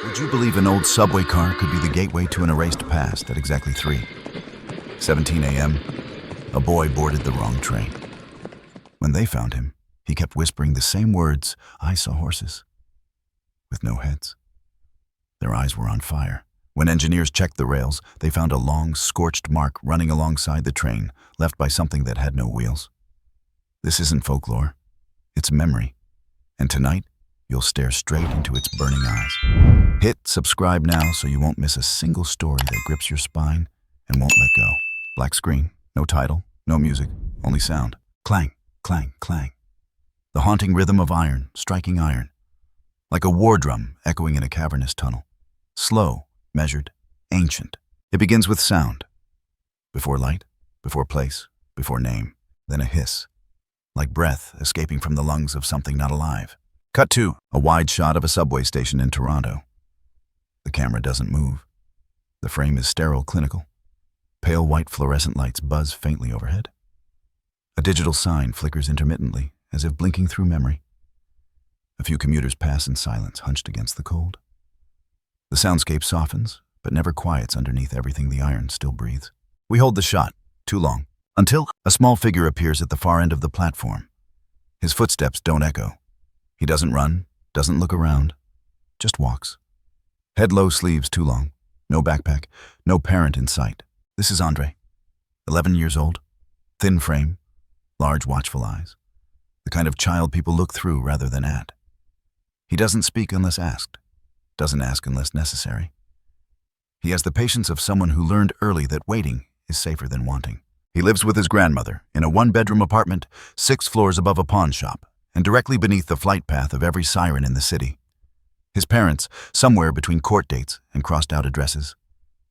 Would you believe an old subway car could be the gateway to an erased past at exactly 3:17 a.m.? A boy boarded the wrong train. When they found him, he kept whispering the same words, "I saw horses," with no heads. Their eyes were on fire. When engineers checked the rails, they found a long, scorched mark running alongside the train, left by something that had no wheels. This isn't folklore. It's memory. And tonight, you'll stare straight into its burning eyes. Hit subscribe now so you won't miss a single story that grips your spine and won't let go. Black screen, no title, no music, only sound. Clang, clang, clang. The haunting rhythm of iron striking iron, like a war drum echoing in a cavernous tunnel. Slow, measured, ancient. It begins with sound. Before light, before place, before name. Then a hiss, like breath escaping from the lungs of something not alive. Cut to a wide shot of a subway station in Toronto. The camera doesn't move. The frame is sterile clinical. Pale white fluorescent lights buzz faintly overhead. A digital sign flickers intermittently, as if blinking through memory. A few commuters pass in silence, hunched against the cold. The soundscape softens, but never quiets underneath everything the iron still breathes. We hold the shot, too long, until a small figure appears at the far end of the platform. His footsteps don't echo. He doesn't run, doesn't look around, just walks. Head low, sleeves too long, no backpack, no parent in sight. This is Andre, 11 years old, thin frame, large watchful eyes, the kind of child people look through rather than at. He doesn't speak unless asked, doesn't ask unless necessary. He has the patience of someone who learned early that waiting is safer than wanting. He lives with his grandmother in a one-bedroom apartment 6 floors above a pawn shop and directly beneath the flight path of every siren in the city. His parents, somewhere between court dates and crossed-out addresses.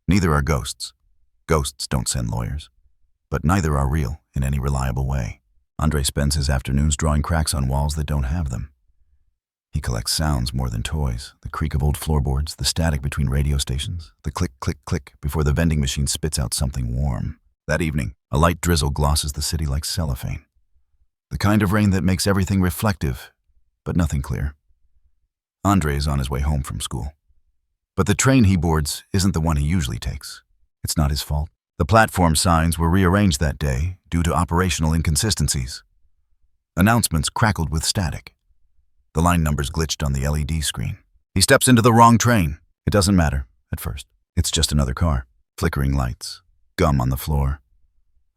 Neither are ghosts. Ghosts don't send lawyers. But neither are real in any reliable way. Andre spends his afternoons drawing cracks on walls that don't have them. He collects sounds more than toys, the creak of old floorboards, the static between radio stations, the click, click, click before the vending machine spits out something warm. That evening, a light drizzle glosses the city like cellophane. The kind of rain that makes everything reflective, but nothing clear. Andre is on his way home from school. But the train he boards isn't the one he usually takes. It's not his fault. The platform signs were rearranged that day due to operational inconsistencies. Announcements crackled with static. The line numbers glitched on the LED screen. He steps into the wrong train. It doesn't matter, at first. It's just another car. Flickering lights. Gum on the floor.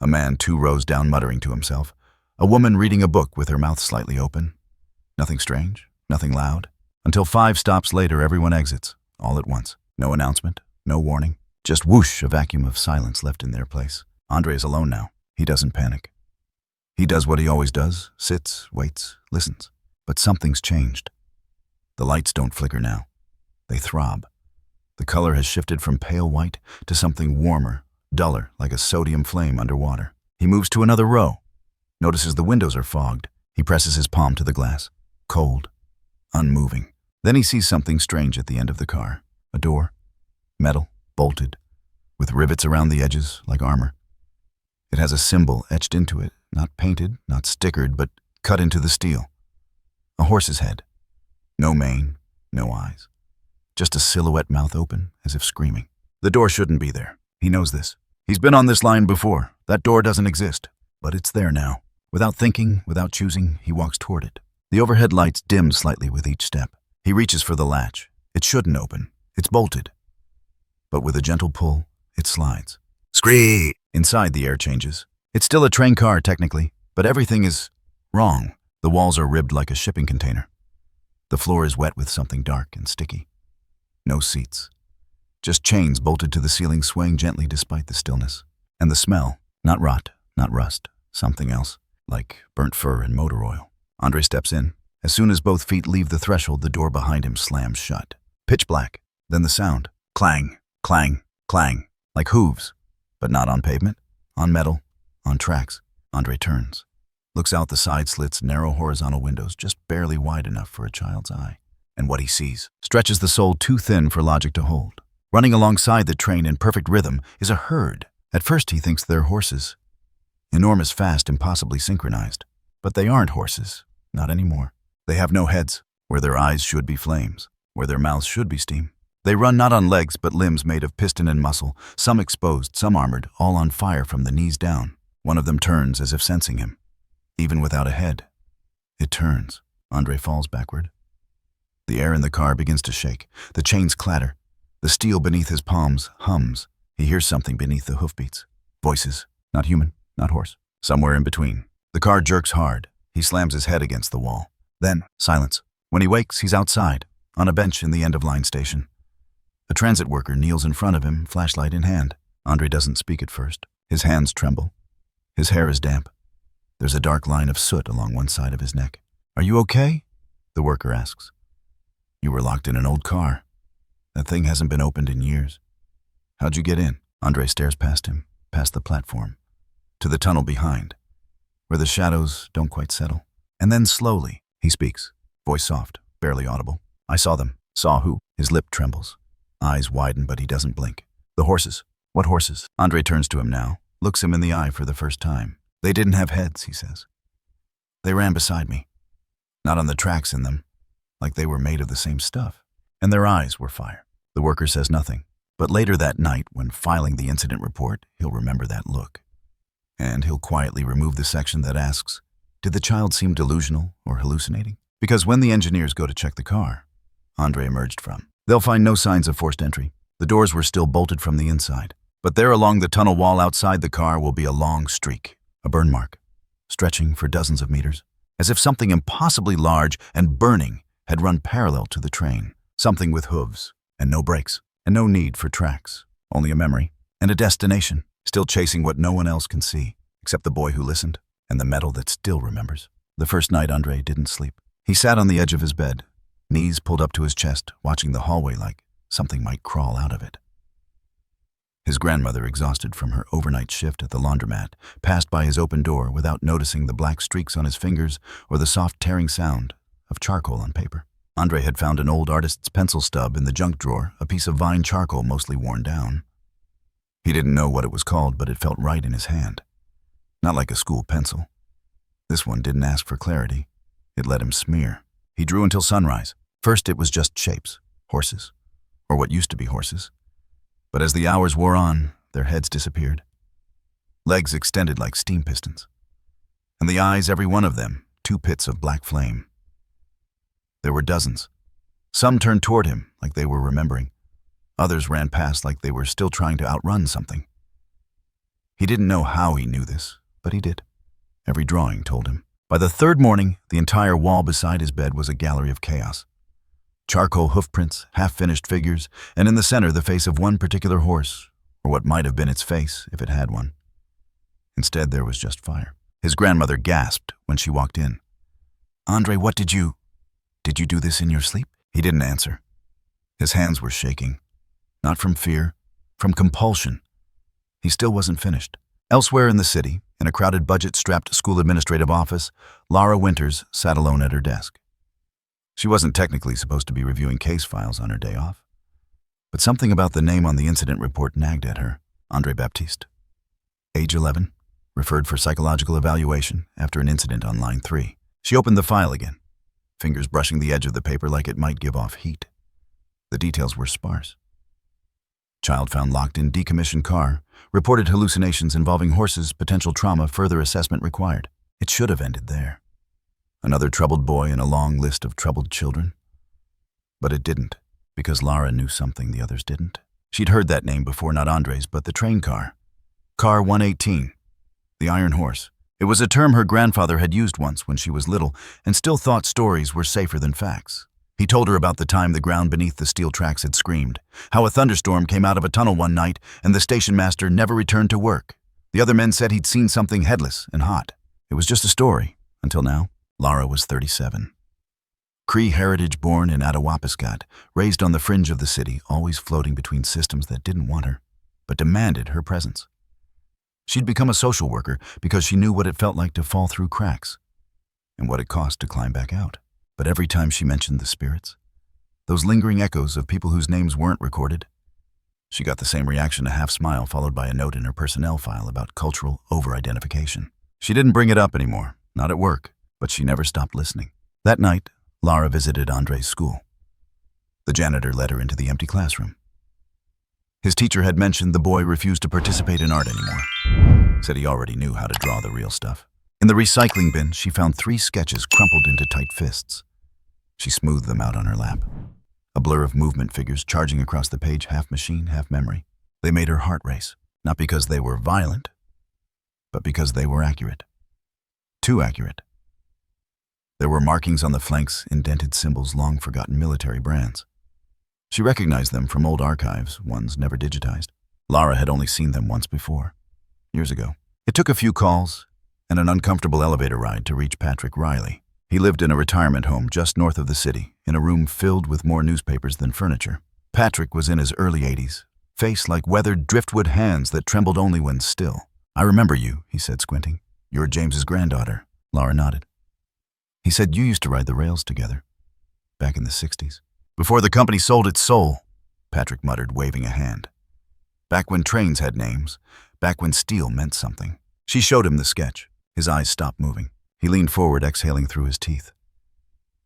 A man 2 rows down muttering to himself. A woman reading a book with her mouth slightly open. Nothing strange, nothing loud. Until 5 stops later, everyone exits, all at once. No announcement, no warning. Just whoosh, a vacuum of silence left in their place. Andre is alone now. He doesn't panic. He does what he always does, sits, waits, listens. But something's changed. The lights don't flicker now. They throb. The color has shifted from pale white to something warmer, duller, like a sodium flame underwater. He moves to another row. Notices the windows are fogged. He presses his palm to the glass. Cold. Unmoving. Then he sees something strange at the end of the car. A door. Metal. Bolted. With rivets around the edges, like armor. It has a symbol etched into it. Not painted, not stickered, but cut into the steel. A horse's head. No mane, no eyes. Just a silhouette mouth open, as if screaming. The door shouldn't be there. He knows this. He's been on this line before. That door doesn't exist. But it's there now. Without thinking, without choosing, he walks toward it. The overhead lights dim slightly with each step. He reaches for the latch. It shouldn't open. It's bolted. But with a gentle pull, it slides. Scream! Inside, the air changes. It's still a train car, technically, but everything is wrong. The walls are ribbed like a shipping container. The floor is wet with something dark and sticky. No seats. Just chains bolted to the ceiling swaying gently despite the stillness. And the smell, not rot, not rust, something else, like burnt fur and motor oil. Andre steps in. As soon as both feet leave the threshold, the door behind him slams shut. Pitch black. Then the sound. Clang, clang, clang. Like hooves, but not on pavement, on metal, on tracks. Andre turns. Looks out the side slits, narrow horizontal windows just barely wide enough for a child's eye. And what he sees stretches the soul too thin for logic to hold. Running alongside the train in perfect rhythm is a herd. At first he thinks they're horses. Enormous, fast, impossibly synchronized. But they aren't horses, not anymore. They have no heads, where their eyes should be flames, where their mouths should be steam. They run not on legs but limbs made of piston and muscle, some exposed, some armored, all on fire from the knees down. One of them turns as if sensing him. Even without a head, it turns. Andre falls backward. The air in the car begins to shake. The chains clatter. The steel beneath his palms hums. He hears something beneath the hoofbeats. Voices. Not human, not horse. Somewhere in between. The car jerks hard. He slams his head against the wall. Then, silence. When he wakes, he's outside, on a bench in the end-of-line station. A transit worker kneels in front of him, flashlight in hand. Andre doesn't speak at first. His hands tremble. His hair is damp. There's a dark line of soot along one side of his neck. "Are you okay?" the worker asks. "You were locked in an old car. That thing hasn't been opened in years. How'd you get in?" Andre stares past him, past the platform, to the tunnel behind, where the shadows don't quite settle. And then slowly, he speaks, voice soft, barely audible. "I saw them." "Saw who?" His lip trembles. Eyes widen, but he doesn't blink. "The horses." "What horses?" Andre turns to him now, looks him in the eye for the first time. "They didn't have heads," he says. "They ran beside me. Not on the tracks in them, like they were made of the same stuff. And their eyes were fire." The worker says nothing, but later that night, when filing the incident report, he'll remember that look. And he'll quietly remove the section that asks, did the child seem delusional or hallucinating? Because when the engineers go to check the car Andre emerged from, they'll find no signs of forced entry. The doors were still bolted from the inside. But there along the tunnel wall outside the car will be a long streak, a burn mark, stretching for dozens of meters, as if something impossibly large and burning had run parallel to the train. Something with hooves, and no brakes, and no need for tracks. Only a memory, and a destination, still chasing what no one else can see, except the boy who listened, and the metal that still remembers. The first night Andre didn't sleep. He sat on the edge of his bed, knees pulled up to his chest, watching the hallway like something might crawl out of it. His grandmother, exhausted from her overnight shift at the laundromat, passed by his open door without noticing the black streaks on his fingers or the soft tearing sound of charcoal on paper. Andre had found an old artist's pencil stub in the junk drawer, a piece of vine charcoal mostly worn down. He didn't know what it was called, but it felt right in his hand. Not like a school pencil. This one didn't ask for clarity. It let him smear. He drew until sunrise. First it was just shapes, horses, or what used to be horses. But as the hours wore on, their heads disappeared. Legs extended like steam pistons. And the eyes, every one of them, two pits of black flame. There were dozens. Some turned toward him like they were remembering. Others ran past like they were still trying to outrun something. He didn't know how he knew this, but he did. Every drawing told him. By the third morning, the entire wall beside his bed was a gallery of chaos. Charcoal hoofprints, half-finished figures, and in the center the face of one particular horse, or what might have been its face if it had one. Instead, there was just fire. His grandmother gasped when she walked in. "Andre, what did you do this in your sleep?" He didn't answer. His hands were shaking. Not from fear, from compulsion. He still wasn't finished. Elsewhere in the city, in a crowded budget-strapped school administrative office, Lara Winters sat alone at her desk. She wasn't technically supposed to be reviewing case files on her day off. But something about the name on the incident report nagged at her. Andre Baptiste. Age 11. Referred for psychological evaluation after an incident on line 3. She opened the file again, fingers brushing the edge of the paper like it might give off heat. The details were sparse. Child found locked in decommissioned car. Reported hallucinations involving horses, potential trauma, further assessment required. It should have ended there. Another troubled boy in a long list of troubled children. But it didn't, because Lara knew something the others didn't. She'd heard that name before, not Andre's, but the train car. Car 118. The Iron Horse. It was a term her grandfather had used once when she was little and still thought stories were safer than facts. He told her about the time the ground beneath the steel tracks had screamed, how a thunderstorm came out of a tunnel one night and the station master never returned to work. The other men said he'd seen something headless and hot. It was just a story, until now. Lara was 37. Cree heritage born in Attawapiskat, raised on the fringe of the city, always floating between systems that didn't want her, but demanded her presence. She'd become a social worker because she knew what it felt like to fall through cracks and what it cost to climb back out. But every time she mentioned the spirits, those lingering echoes of people whose names weren't recorded, she got the same reaction, a half smile followed by a note in her personnel file about cultural over-identification. She didn't bring it up anymore, not at work, but she never stopped listening. That night, Lara visited Andre's school. The janitor led her into the empty classroom. His teacher had mentioned the boy refused to participate in art anymore. Said he already knew how to draw the real stuff. In the recycling bin, she found 3 sketches crumpled into tight fists. She smoothed them out on her lap. A blur of movement figures charging across the page, half machine, half memory. They made her heart race, not because they were violent, but because they were accurate. Too accurate. There were markings on the flanks, indented symbols, long-forgotten military brands. She recognized them from old archives, ones never digitized. Lara had only seen them once before, years ago. It took a few calls and an uncomfortable elevator ride to reach Patrick Riley. He lived in a retirement home just north of the city, in a room filled with more newspapers than furniture. Patrick was in his early 80s, face like weathered driftwood hands that trembled only when still. "I remember you," he said, squinting. "You're James's granddaughter." Lara nodded. He said, "You used to ride the rails together, back in the 60s. "Before the company sold its soul," Patrick muttered, waving a hand. "Back when trains had names, back when steel meant something." She showed him the sketch. His eyes stopped moving. He leaned forward, exhaling through his teeth.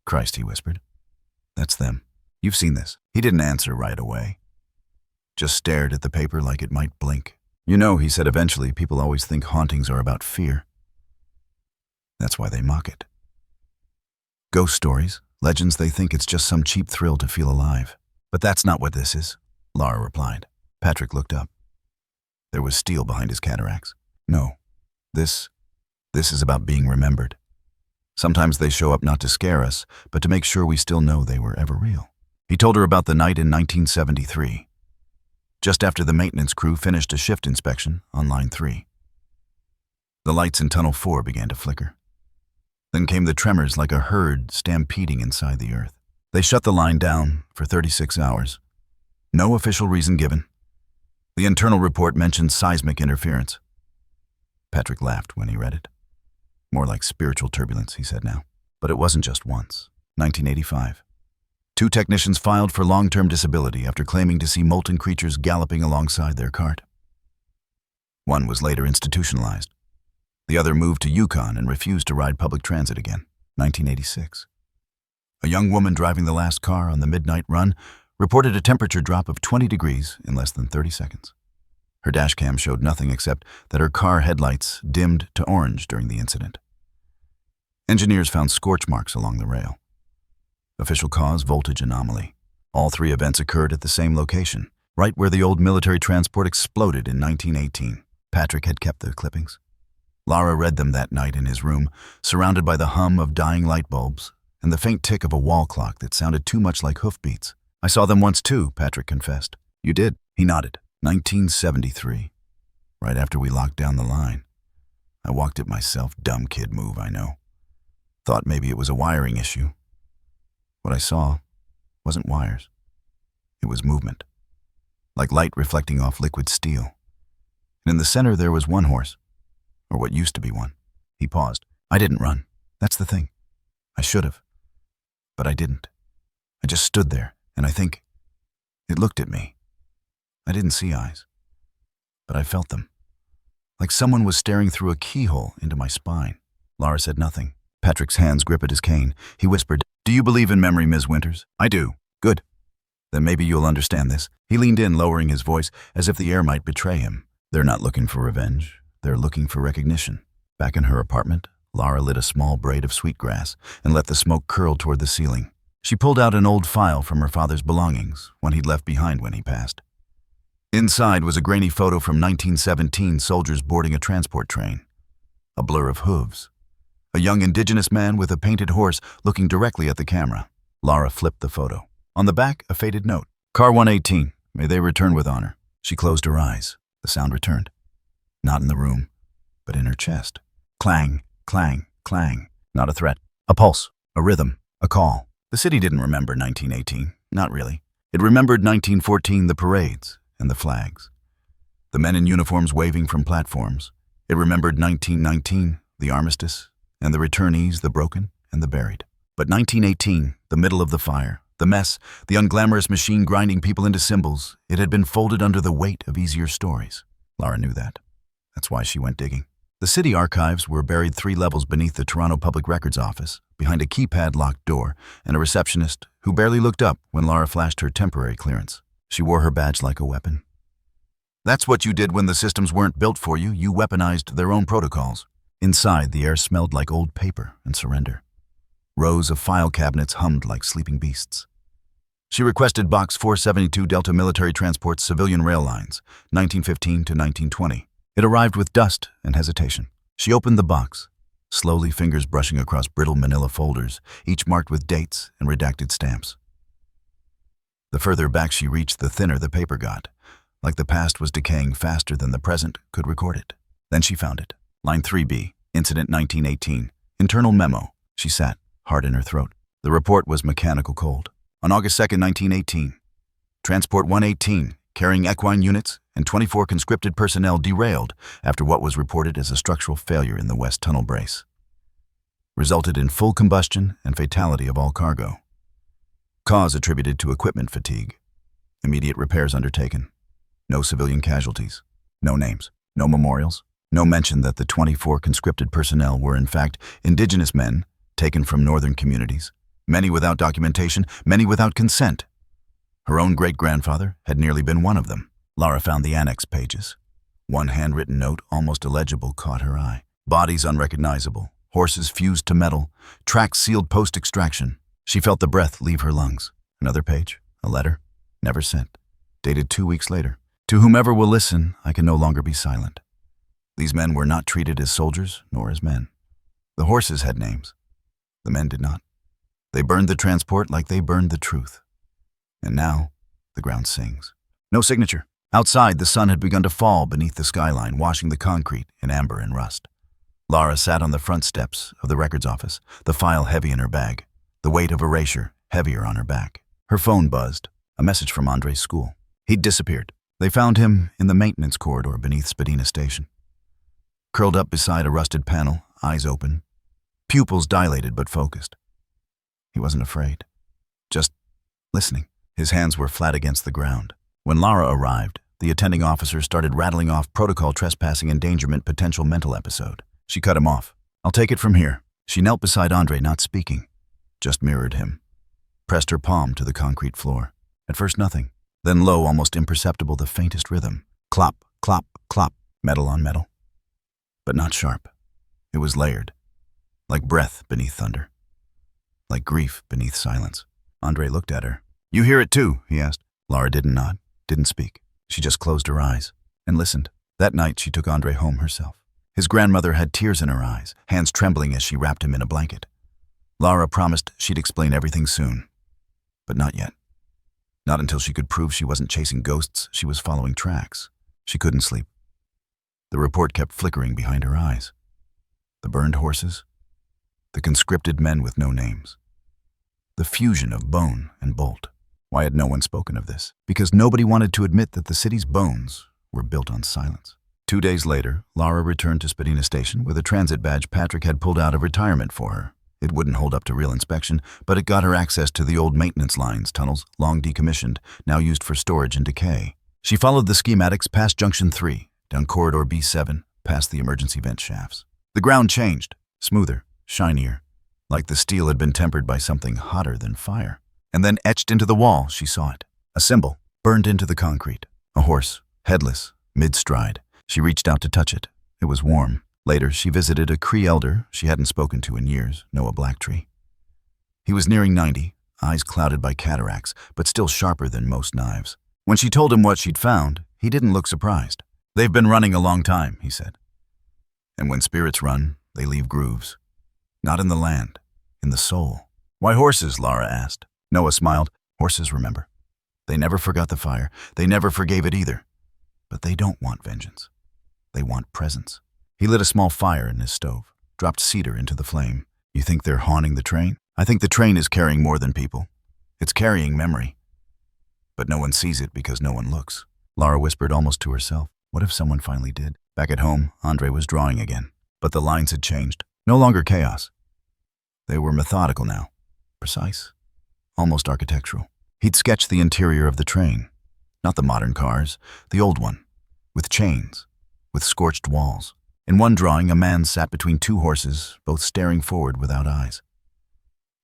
"Christ," he whispered. "That's them. You've seen this." He didn't answer right away. Just stared at the paper like it might blink. "You know," he said eventually, "people always think hauntings are about fear. That's why they mock it. Ghost stories, legends, they think it's just some cheap thrill to feel alive. But that's not what this is," Lara replied. Patrick looked up. There was steel behind his cataracts. "No, this is about being remembered. Sometimes they show up not to scare us, but to make sure we still know they were ever real." He told her about the night in 1973, just after the maintenance crew finished a shift inspection on Line 3. The lights in Tunnel 4 began to flicker. Then came the tremors like a herd stampeding inside the earth. They shut the line down for 36 hours. No official reason given. The internal report mentioned seismic interference. Patrick laughed when he read it. More like spiritual turbulence, he said now. But it wasn't just once. 1985. 2 technicians filed for long-term disability after claiming to see molten creatures galloping alongside their cart. One was later institutionalized. The other moved to Yukon and refused to ride public transit again. 1986. A young woman driving the last car on the midnight run reported a temperature drop of 20 degrees in less than 30 seconds. Her dashcam showed nothing except that her car headlights dimmed to orange during the incident. Engineers found scorch marks along the rail. Official cause, voltage anomaly. All 3 events occurred at the same location, right where the old military transport exploded in 1918. Patrick had kept the clippings. Lara read them that night in his room, surrounded by the hum of dying light bulbs and the faint tick of a wall clock that sounded too much like hoofbeats. "I saw them once too," Patrick confessed. "You did?" He nodded. 1973. Right after we locked down the line. I walked it myself. Dumb kid move, I know. Thought maybe it was a wiring issue. What I saw wasn't wires. It was movement. Like light reflecting off liquid steel. And in the center there was one horse. Or what used to be one. He paused. "I didn't run. That's the thing. I should have. But I didn't. I just stood there, and I think it looked at me. I didn't see eyes, but I felt them. Like someone was staring through a keyhole into my spine." Lara said nothing. Patrick's hands gripped his cane. He whispered, "Do you believe in memory, Ms. Winters?" "I do." "Good. Then maybe you'll understand this." He leaned in, lowering his voice, as if the air might betray him. "They're not looking for revenge. They're looking for recognition." Back in her apartment, Lara lit a small braid of sweetgrass and let the smoke curl toward the ceiling. She pulled out an old file from her father's belongings, one he'd left behind when he passed. Inside was a grainy photo from 1917, soldiers boarding a transport train. A blur of hooves. A young indigenous man with a painted horse looking directly at the camera. Lara flipped the photo. On the back, a faded note. "Car 118. May they return with honor." She closed her eyes. The sound returned. Not in the room, but in her chest. Clang, clang, clang. Not a threat. A pulse. A rhythm. A call. The city didn't remember 1918. Not really. It remembered 1914, the parades and the flags. The men in uniforms waving from platforms. It remembered 1919, the armistice, and the returnees, the broken and the buried. But 1918, the middle of the fire, the mess, the unglamorous machine grinding people into symbols, it had been folded under the weight of easier stories. Lara knew that. That's why she went digging. The city archives were buried 3 levels beneath the Toronto Public Records Office, behind a keypad-locked door and a receptionist who barely looked up when Lara flashed her temporary clearance. She wore her badge like a weapon. That's what you did when the systems weren't built for you. You weaponized their own protocols. Inside, the air smelled like old paper and surrender. Rows of file cabinets hummed like sleeping beasts. She requested Box 472 Delta Military Transport's Civilian Rail Lines, 1915 to 1920. It arrived with dust and hesitation. She opened the box, slowly fingers brushing across brittle manila folders, each marked with dates and redacted stamps. The further back she reached, the thinner the paper got, like the past was decaying faster than the present could record it. Then she found it. Line 3B, Incident 1918. Internal memo. She sat, heart in her throat. The report was mechanical cold. On August 2nd, 1918, Transport 118, carrying equine units and 24 conscripted personnel, derailed after what was reported as a structural failure in the West Tunnel brace. Resulted in full combustion and fatality of all cargo. Cause attributed to equipment fatigue. Immediate repairs undertaken. No civilian casualties. No names. No memorials. No mention that the 24 conscripted personnel were in fact indigenous men taken from northern communities. Many without documentation, many without consent. Her own great-grandfather had nearly been one of them. Lara found the annex pages. One handwritten note, almost illegible, caught her eye. Bodies unrecognizable, horses fused to metal, tracks sealed post-extraction. She felt the breath leave her lungs. Another page, a letter, never sent, dated 2 weeks later. To whomever will listen, I can no longer be silent. These men were not treated as soldiers, nor as men. The horses had names. The men did not. They burned the transport like they burned the truth. And now, the ground sings. No signature. Outside, the sun had begun to fall beneath the skyline, washing the concrete in amber and rust. Lara sat on the front steps of the records office, the file heavy in her bag, the weight of erasure heavier on her back. Her phone buzzed, a message from Andre's school. He'd disappeared. They found him in the maintenance corridor beneath Spadina Station. Curled up beside a rusted panel, eyes open, pupils dilated but focused. He wasn't afraid, just listening. His hands were flat against the ground. When Lara arrived, the attending officer started rattling off protocol trespassing endangerment potential mental episode. She cut him off. I'll take it from here. She knelt beside Andre, not speaking, just mirrored him. Pressed her palm to the concrete floor. At first nothing. Then low, almost imperceptible, the faintest rhythm. Clop, clop, clop, metal on metal. But not sharp. It was layered. Like breath beneath thunder. Like grief beneath silence. Andre looked at her. You hear it too? He asked. Lara didn't nod, didn't speak. She just closed her eyes and listened. That night she took Andre home herself. His grandmother had tears in her eyes, hands trembling as she wrapped him in a blanket. Lara promised she'd explain everything soon. But not yet. Not until she could prove she wasn't chasing ghosts, she was following tracks. She couldn't sleep. The report kept flickering behind her eyes. The burned horses. The conscripted men with no names. The fusion of bone and bolt. Why had no one spoken of this? Because nobody wanted to admit that the city's bones were built on silence. 2 days later, Lara returned to Spadina Station with a transit badge Patrick had pulled out of retirement for her. It wouldn't hold up to real inspection, but it got her access to the old maintenance lines, tunnels, long decommissioned, now used for storage and decay. She followed the schematics past Junction 3, down Corridor B7, past the emergency vent shafts. The ground changed, smoother, shinier, like the steel had been tempered by something hotter than fire. And then etched into the wall, she saw it. A symbol, burned into the concrete. A horse, headless, mid-stride. She reached out to touch it. It was warm. Later, she visited a Cree elder she hadn't spoken to in years, Noah Blacktree. He was nearing 90, eyes clouded by cataracts, but still sharper than most knives. When she told him what she'd found, he didn't look surprised. They've been running a long time, he said. And when spirits run, they leave grooves. Not in the land, in the soul. Why horses? Lara asked. Noah smiled. Horses remember. They never forgot the fire. They never forgave it either. But they don't want vengeance. They want presence. He lit a small fire in his stove, dropped cedar into the flame. You think they're haunting the train? I think the train is carrying more than people. It's carrying memory. But no one sees it because no one looks. Lara whispered almost to herself. What if someone finally did? Back at home, Andre was drawing again. But the lines had changed. No longer chaos. They were methodical now. Precise. Almost architectural. He'd sketched the interior of the train. Not the modern cars, the old one. With chains. With scorched walls. In one drawing, a man sat between two horses, both staring forward without eyes.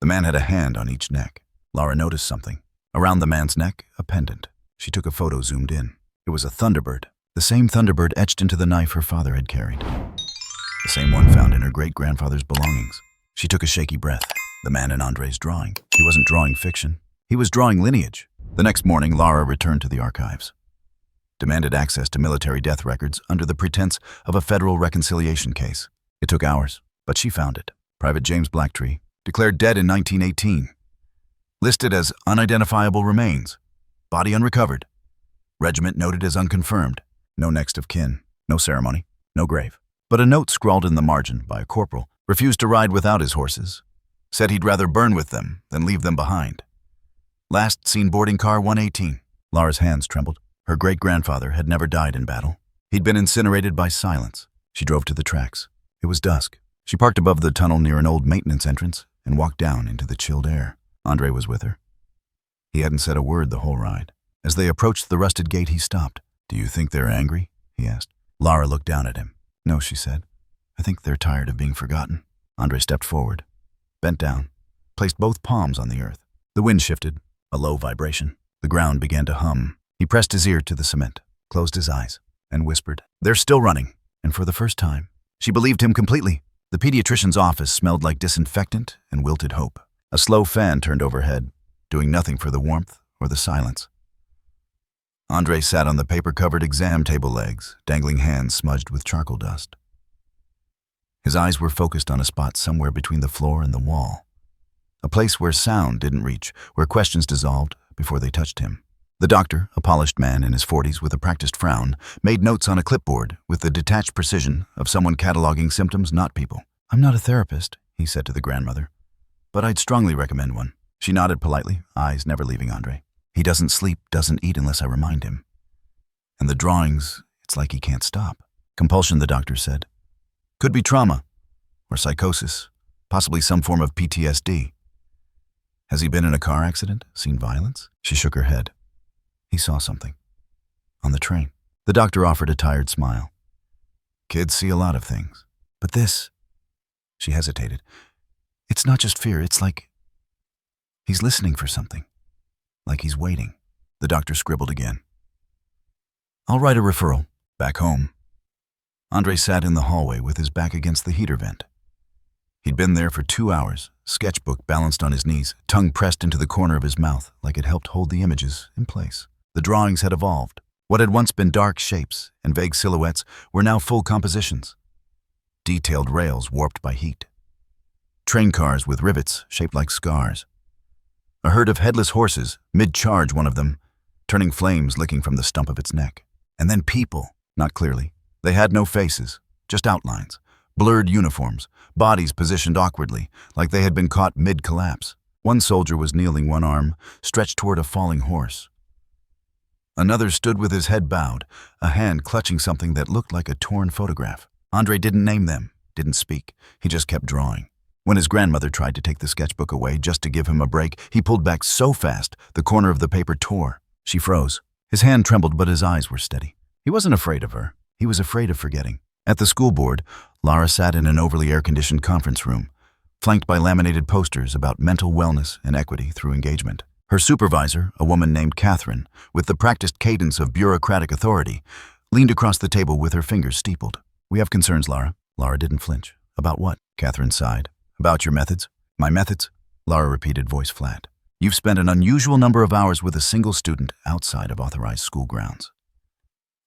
The man had a hand on each neck. Lara noticed something. Around the man's neck, a pendant. She took a photo zoomed in. It was a thunderbird, the same thunderbird etched into the knife her father had carried. The same one found in her great-grandfather's belongings. She took a shaky breath. The man in Andre's drawing. He wasn't drawing fiction. He was drawing lineage. The next morning, Lara returned to the archives. Demanded access to military death records under the pretense of a federal reconciliation case. It took hours, but she found it. Private James Blacktree, declared dead in 1918. Listed as unidentifiable remains. Body unrecovered. Regiment noted as unconfirmed. No next of kin. No ceremony. No grave. But a note scrawled in the margin by a corporal refused to ride without his horses. Said he'd rather burn with them than leave them behind. Last seen boarding car 118. Lara's hands trembled. Her great-grandfather had never died in battle. He'd been incinerated by silence. She drove to the tracks. It was dusk. She parked above the tunnel near an old maintenance entrance and walked down into the chilled air. Andre was with her. He hadn't said a word the whole ride. As they approached the rusted gate, he stopped. "Do you think they're angry?" he asked. Lara looked down at him. "No," she said. "I think they're tired of being forgotten." Andre stepped forward, bent down, placed both palms on the earth. The wind shifted, a low vibration. The ground began to hum. He pressed his ear to the cement, closed his eyes, and whispered, "They're still running." And for the first time, she believed him completely. The pediatrician's office smelled like disinfectant and wilted hope. A slow fan turned overhead, doing nothing for the warmth or the silence. Andre sat on the paper-covered exam table legs, dangling hands smudged with charcoal dust. His eyes were focused on a spot somewhere between the floor and the wall. A place where sound didn't reach, where questions dissolved before they touched him. The doctor, a polished man in his 40s with a practiced frown, made notes on a clipboard with the detached precision of someone cataloging symptoms, not people. "I'm not a therapist," he said to the grandmother, "but I'd strongly recommend one." She nodded politely, eyes never leaving Andre. "He doesn't sleep, doesn't eat unless I remind him. And the drawings, it's like he can't stop." "Compulsion," the doctor said. "Could be trauma, or psychosis, possibly some form of PTSD. Has he been in a car accident? Seen violence?" She shook her head. He saw something. On the train. The doctor offered a tired smile. "Kids see a lot of things. But this..." She hesitated. "It's not just fear, it's like he's listening for something. Like he's waiting." The doctor scribbled again. "I'll write a referral. Back home." Andre sat in the hallway with his back against the heater vent. He'd been there for 2 hours, sketchbook balanced on his knees, tongue pressed into the corner of his mouth like it helped hold the images in place. The drawings had evolved. What had once been dark shapes and vague silhouettes were now full compositions. Detailed rails warped by heat. Train cars with rivets shaped like scars. A herd of headless horses, mid-charge one of them, turning flames licking from the stump of its neck. And then people, not clearly. They had no faces, just outlines, blurred uniforms, bodies positioned awkwardly, like they had been caught mid-collapse. One soldier was kneeling, one arm stretched toward a falling horse. Another stood with his head bowed, a hand clutching something that looked like a torn photograph. Andre didn't name them, didn't speak. He just kept drawing. When his grandmother tried to take the sketchbook away just to give him a break, he pulled back so fast the corner of the paper tore. She froze. His hand trembled, but his eyes were steady. He wasn't afraid of her. He was afraid of forgetting. At the school board, Lara sat in an overly air-conditioned conference room, flanked by laminated posters about mental wellness and equity through engagement. Her supervisor, a woman named Catherine, with the practiced cadence of bureaucratic authority, leaned across the table with her fingers steepled. "We have concerns, Lara." Lara didn't flinch. "About what?" Catherine sighed. "About your methods." "My methods?" Lara repeated, voice flat. "You've spent an unusual number of hours with a single student outside of authorized school grounds.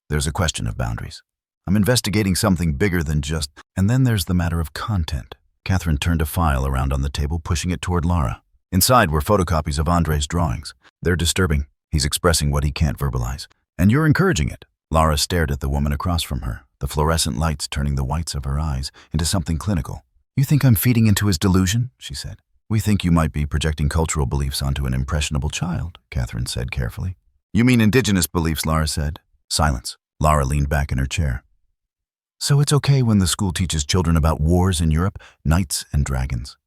There's a question of boundaries. I'm investigating something bigger than just... And then there's the matter of content." Catherine turned a file around on the table, pushing it toward Lara. Inside were photocopies of Andre's drawings. "They're disturbing. He's expressing what he can't verbalize. And you're encouraging it." Lara stared at the woman across from her, the fluorescent lights turning the whites of her eyes into something clinical. "You think I'm feeding into his delusion?" she said. "We think you might be projecting cultural beliefs onto an impressionable child," Catherine said carefully. "You mean indigenous beliefs," Lara said. Silence. Lara leaned back in her chair. "So it's okay when the school teaches children about wars in Europe, knights and dragons.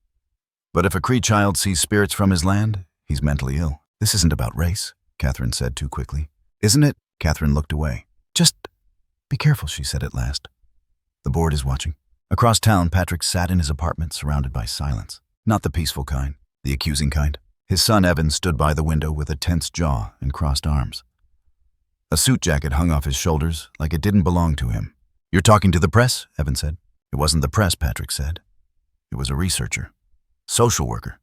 But if a Cree child sees spirits from his land, he's mentally ill." "This isn't about race," Catherine said too quickly. "Isn't it?" Catherine looked away. "Just be careful," she said at last. The board is watching. Across town, Patrick sat in his apartment surrounded by silence. Not the peaceful kind, the accusing kind. His son Evan stood by the window with a tense jaw and crossed arms. A suit jacket hung off his shoulders like it didn't belong to him. "You're talking to the press?" Evan said. "It wasn't the press," Patrick said. "It was a researcher. Social worker.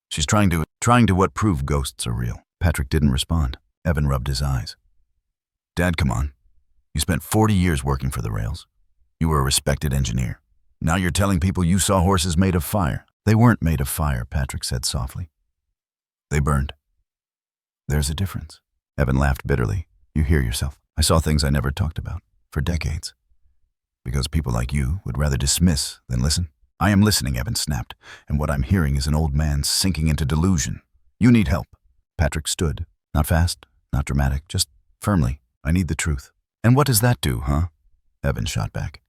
She's trying to what prove ghosts are real." Patrick didn't respond. Evan rubbed his eyes. "Dad, come on. You spent 40 years working for the rails. You were a respected engineer. Now you're telling people you saw horses made of fire." "They weren't made of fire," Patrick said softly. "They burned." "There's a difference." Evan laughed bitterly. "You hear yourself. I saw things I never talked about for decades. Because people like you would rather dismiss than listen." "I am listening," Evan snapped, "and what I'm hearing is an old man sinking into delusion. You need help." Patrick stood. Not fast, not dramatic, just firmly. "I need the truth." "And what does that do, huh?" Evan shot back.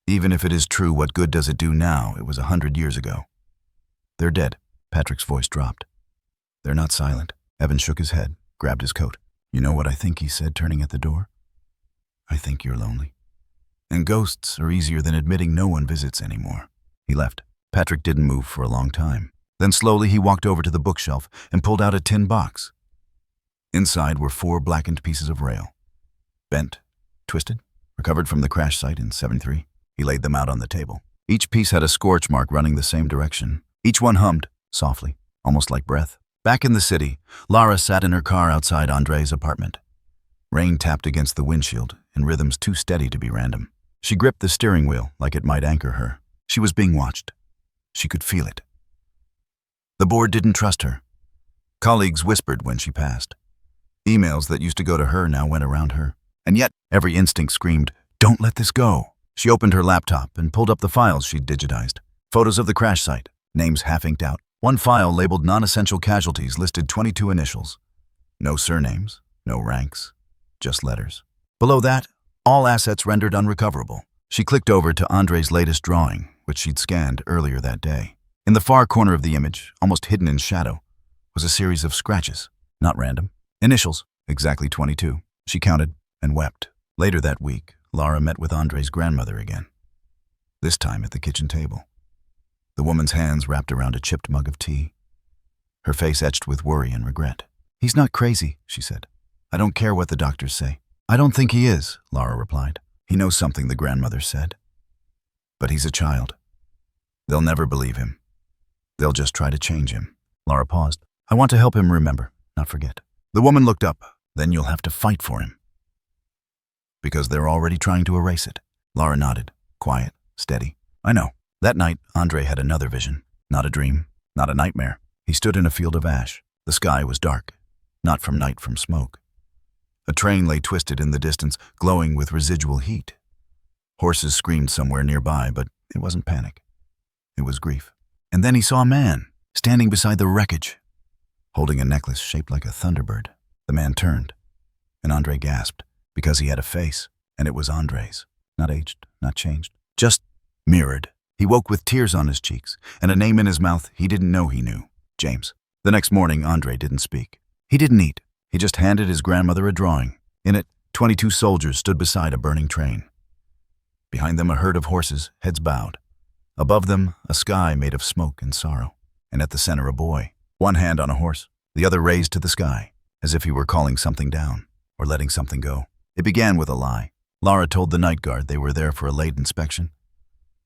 "Even if it is true, what good does it do now? It was 100 years ago." "They're dead." Patrick's voice dropped. "They're not silent." Evan shook his head, grabbed his coat. "You know what I think," he said, turning at the door. "I think you're lonely. And ghosts are easier than admitting no one visits anymore." He left. Patrick didn't move for a long time. Then slowly he walked over to the bookshelf and pulled out a tin box. Inside were 4 blackened pieces of rail. Bent, twisted, recovered from the crash site in '73. He laid them out on the table. Each piece had a scorch mark running the same direction. Each one hummed, softly, almost like breath. Back in the city, Lara sat in her car outside Andre's apartment. Rain tapped against the windshield in rhythms too steady to be random. She gripped the steering wheel like it might anchor her. She was being watched. She could feel it. The board didn't trust her. Colleagues whispered when she passed. Emails that used to go to her now went around her. And yet, every instinct screamed, "Don't let this go." She opened her laptop and pulled up the files she'd digitized. Photos of the crash site, names half-inked out. One file labeled non-essential casualties listed 22 initials. No surnames, no ranks, just letters. Below that, all assets rendered unrecoverable. She clicked over to Andre's latest drawing, which she'd scanned earlier that day. In the far corner of the image, almost hidden in shadow, was a series of scratches, not random. Initials, exactly 22. She counted and wept. Later that week, Lara met with Andre's grandmother again. This time at the kitchen table. The woman's hands wrapped around a chipped mug of tea. Her face etched with worry and regret. "He's not crazy," she said. "I don't care what the doctors say." "I don't think he is," Lara replied. "He knows something," the grandmother said. "But he's a child. They'll never believe him. They'll just try to change him." Lara paused. "I want to help him remember, not forget." The woman looked up. "Then you'll have to fight for him. Because they're already trying to erase it." Lara nodded, quiet, steady. "I know." That night, Andre had another vision. Not a dream, not a nightmare. He stood in a field of ash. The sky was dark, not from night, from smoke. A train lay twisted in the distance, glowing with residual heat. Horses screamed somewhere nearby, but it wasn't panic. It was grief. And then he saw a man, standing beside the wreckage, holding a necklace shaped like a thunderbird. The man turned, and Andre gasped, because he had a face, and it was Andre's. Not aged, not changed, just mirrored. He woke with tears on his cheeks, and a name in his mouth he didn't know he knew. James. The next morning, Andre didn't speak. He didn't eat. He just handed his grandmother a drawing. In it, 22 soldiers stood beside a burning train. Behind them, a herd of horses, heads bowed. Above them, a sky made of smoke and sorrow. And at the center, a boy, one hand on a horse, the other raised to the sky, as if he were calling something down or letting something go. It began with a lie. Lara told the night guard they were there for a late inspection.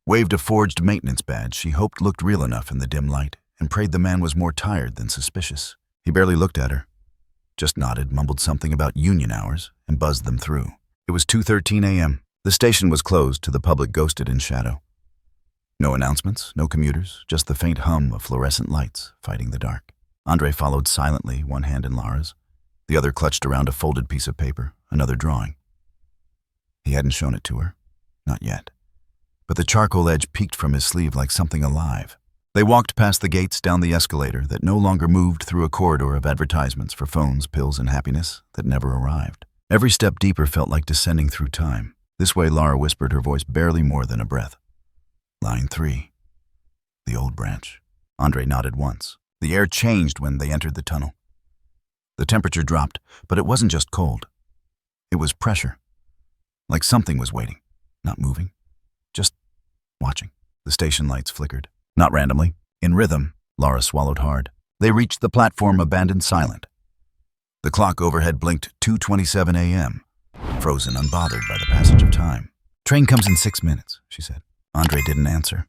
Waved a forged maintenance badge she hoped looked real enough in the dim light, and prayed the man was more tired than suspicious. He barely looked at her, just nodded, mumbled something about union hours, and buzzed them through. It was 2:13 a.m. The station was closed to the public, ghosted in shadow. No announcements, no commuters, just the faint hum of fluorescent lights fighting the dark. Andre followed silently, one hand in Lara's, the other clutched around a folded piece of paper, another drawing. He hadn't shown it to her, not yet. But the charcoal edge peeked from his sleeve like something alive. They walked past the gates, down the escalator that no longer moved, through a corridor of advertisements for phones, pills, and happiness that never arrived. Every step deeper felt like descending through time. This way, Lara whispered, her voice barely more than a breath. Line 3. The old branch. Andre nodded once. The air changed when they entered the tunnel. The temperature dropped, but it wasn't just cold. It was pressure. Like something was waiting, not moving, just watching. The station lights flickered. Not randomly. In rhythm. Lara swallowed hard. They reached the platform abandoned silent. The clock overhead blinked 2:27 a.m., frozen unbothered by the passage of time. "Train comes in 6 minutes," she said. Andre didn't answer.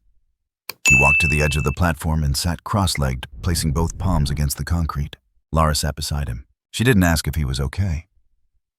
He walked to the edge of the platform and sat cross-legged, placing both palms against the concrete. Lara sat beside him. She didn't ask if he was okay.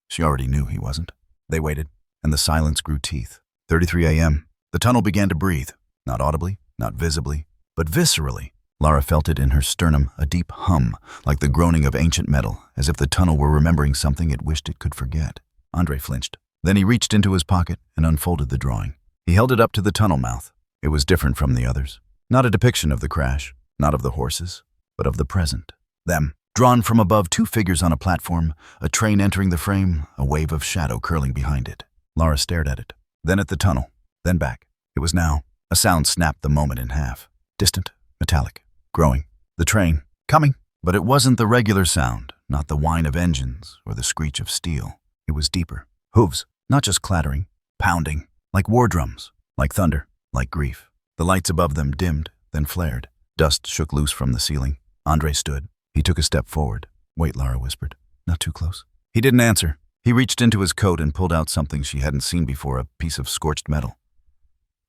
She already knew he wasn't. They waited, and the silence grew teeth. 3:33 a.m. The tunnel began to breathe. Not audibly, not visibly, but viscerally. Lara felt it in her sternum, a deep hum, like the groaning of ancient metal, as if the tunnel were remembering something it wished it could forget. Andre flinched. Then he reached into his pocket and unfolded the drawing. He held it up to the tunnel mouth. It was different from the others. Not a depiction of the crash, not of the horses, but of the present. Them. Drawn from above, 2 figures on a platform, a train entering the frame, a wave of shadow curling behind it. Lara stared at it, then at the tunnel, then back. It was now. A sound snapped the moment in half. Distant, metallic, growing. The train. Coming. But it wasn't the regular sound, not the whine of engines or the screech of steel. It was deeper. Hooves, not just clattering, pounding, like war drums, like thunder, like grief. The lights above them dimmed, then flared. Dust shook loose from the ceiling. Andre stood. He took a step forward. "Wait," Lara whispered. "Not too close." He didn't answer. He reached into his coat and pulled out something she hadn't seen before, a piece of scorched metal.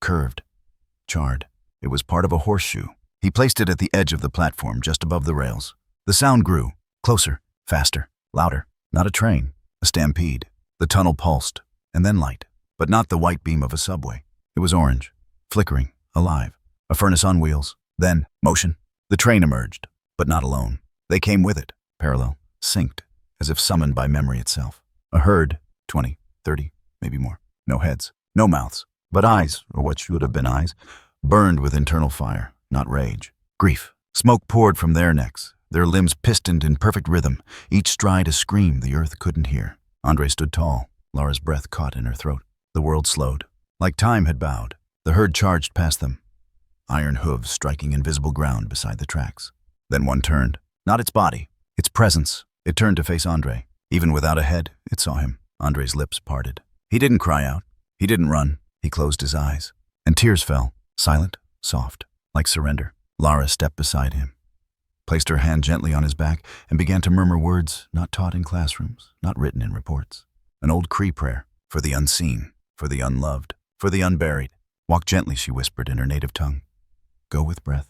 Curved. Charred. It was part of a horseshoe. He placed it at the edge of the platform, just above the rails. The sound grew. Closer. Faster. Louder. Not a train. A stampede. The tunnel pulsed. And then light. But not the white beam of a subway. It was orange. Flickering. Alive. A furnace on wheels. Then, motion. The train emerged. But not alone. They came with it. Parallel. Synced. As if summoned by memory itself. A herd. 20, 30, maybe more. No heads. No mouths. But eyes, or what should have been eyes, burned with internal fire, not rage. Grief. Smoke poured from their necks, their limbs pistoned in perfect rhythm, each stride a scream the earth couldn't hear. Andre stood tall, Lara's breath caught in her throat. The world slowed. Like time had bowed, the herd charged past them, iron hooves striking invisible ground beside the tracks. Then one turned. Not its body, its presence. It turned to face Andre. Even without a head, it saw him. Andre's lips parted. He didn't cry out. He didn't run. He closed his eyes. And tears fell, silent, soft, like surrender. Lara stepped beside him, placed her hand gently on his back, and began to murmur words not taught in classrooms, not written in reports. An old Cree prayer, for the unseen, for the unloved, for the unburied. "Walk gently," she whispered in her native tongue. "Go with breath.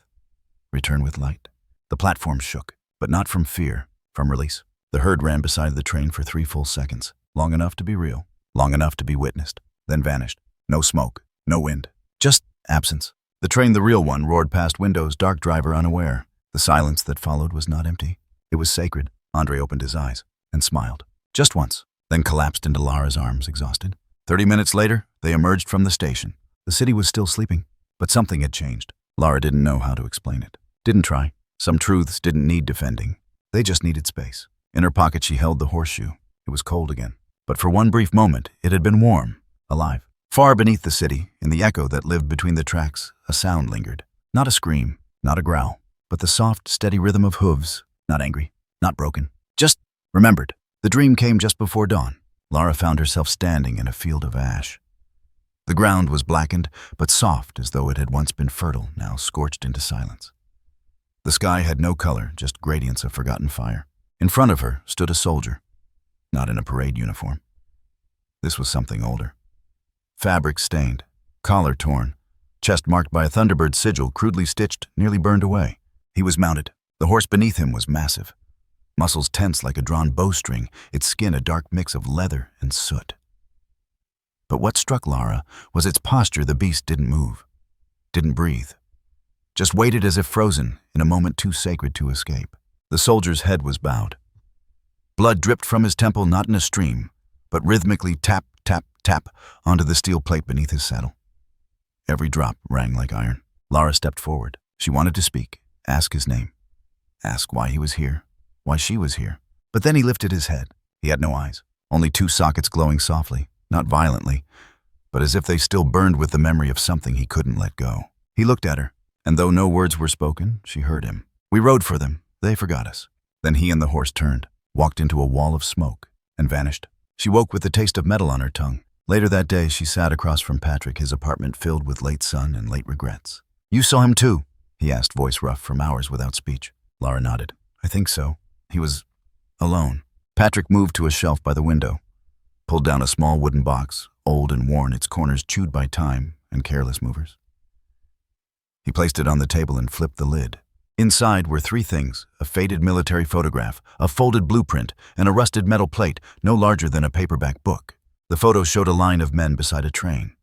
Return with light." The platform shook, but not from fear, from release. The herd ran beside the train for 3 full seconds, long enough to be real, long enough to be witnessed, then vanished. No smoke, no wind, just absence. The train, the real one, roared past windows, dark driver unaware. The silence that followed was not empty. It was sacred. Andre opened his eyes and smiled. Just once, then collapsed into Lara's arms, exhausted. 30 minutes later, they emerged from the station. The city was still sleeping, but something had changed. Lara didn't know how to explain it. Didn't try. Some truths didn't need defending. They just needed space. In her pocket, she held the horseshoe. It was cold again. But for one brief moment, it had been warm, alive. Far beneath the city, in the echo that lived between the tracks, a sound lingered. Not a scream, not a growl, but the soft, steady rhythm of hooves. Not angry, not broken. Just remembered. The dream came just before dawn. Lara found herself standing in a field of ash. The ground was blackened, but soft as though it had once been fertile, now scorched into silence. The sky had no color, just gradients of forgotten fire. In front of her stood a soldier, not in a parade uniform. This was something older. Fabric stained, collar torn, chest marked by a Thunderbird sigil crudely stitched, nearly burned away. He was mounted. The horse beneath him was massive. Muscles tense like a drawn bowstring, its skin a dark mix of leather and soot. But what struck Lara was its posture. The beast didn't move, didn't breathe, just waited as if frozen in a moment too sacred to escape. The soldier's head was bowed. Blood dripped from his temple, not in a stream, but rhythmically tap, tap, tap onto the steel plate beneath his saddle. Every drop rang like iron. Lara stepped forward. She wanted to speak, ask his name, ask why he was here, why she was here. But then he lifted his head. He had no eyes, only 2 sockets glowing softly, not violently, but as if they still burned with the memory of something he couldn't let go. He looked at her, and though no words were spoken, she heard him. "We rode for them. They forgot us." Then he and the horse turned, walked into a wall of smoke, and vanished. She woke with the taste of metal on her tongue. Later that day, she sat across from Patrick, his apartment filled with late sun and late regrets. "You saw him too?" he asked, voice rough from hours without speech. Lara nodded. "I think so. He was alone." Patrick moved to a shelf by the window, pulled down a small wooden box, old and worn, its corners chewed by time and careless movers. He placed it on the table and flipped the lid. Inside were three things: a faded military photograph, a folded blueprint, and a rusted metal plate no larger than a paperback book. The photo showed a line of men beside a train.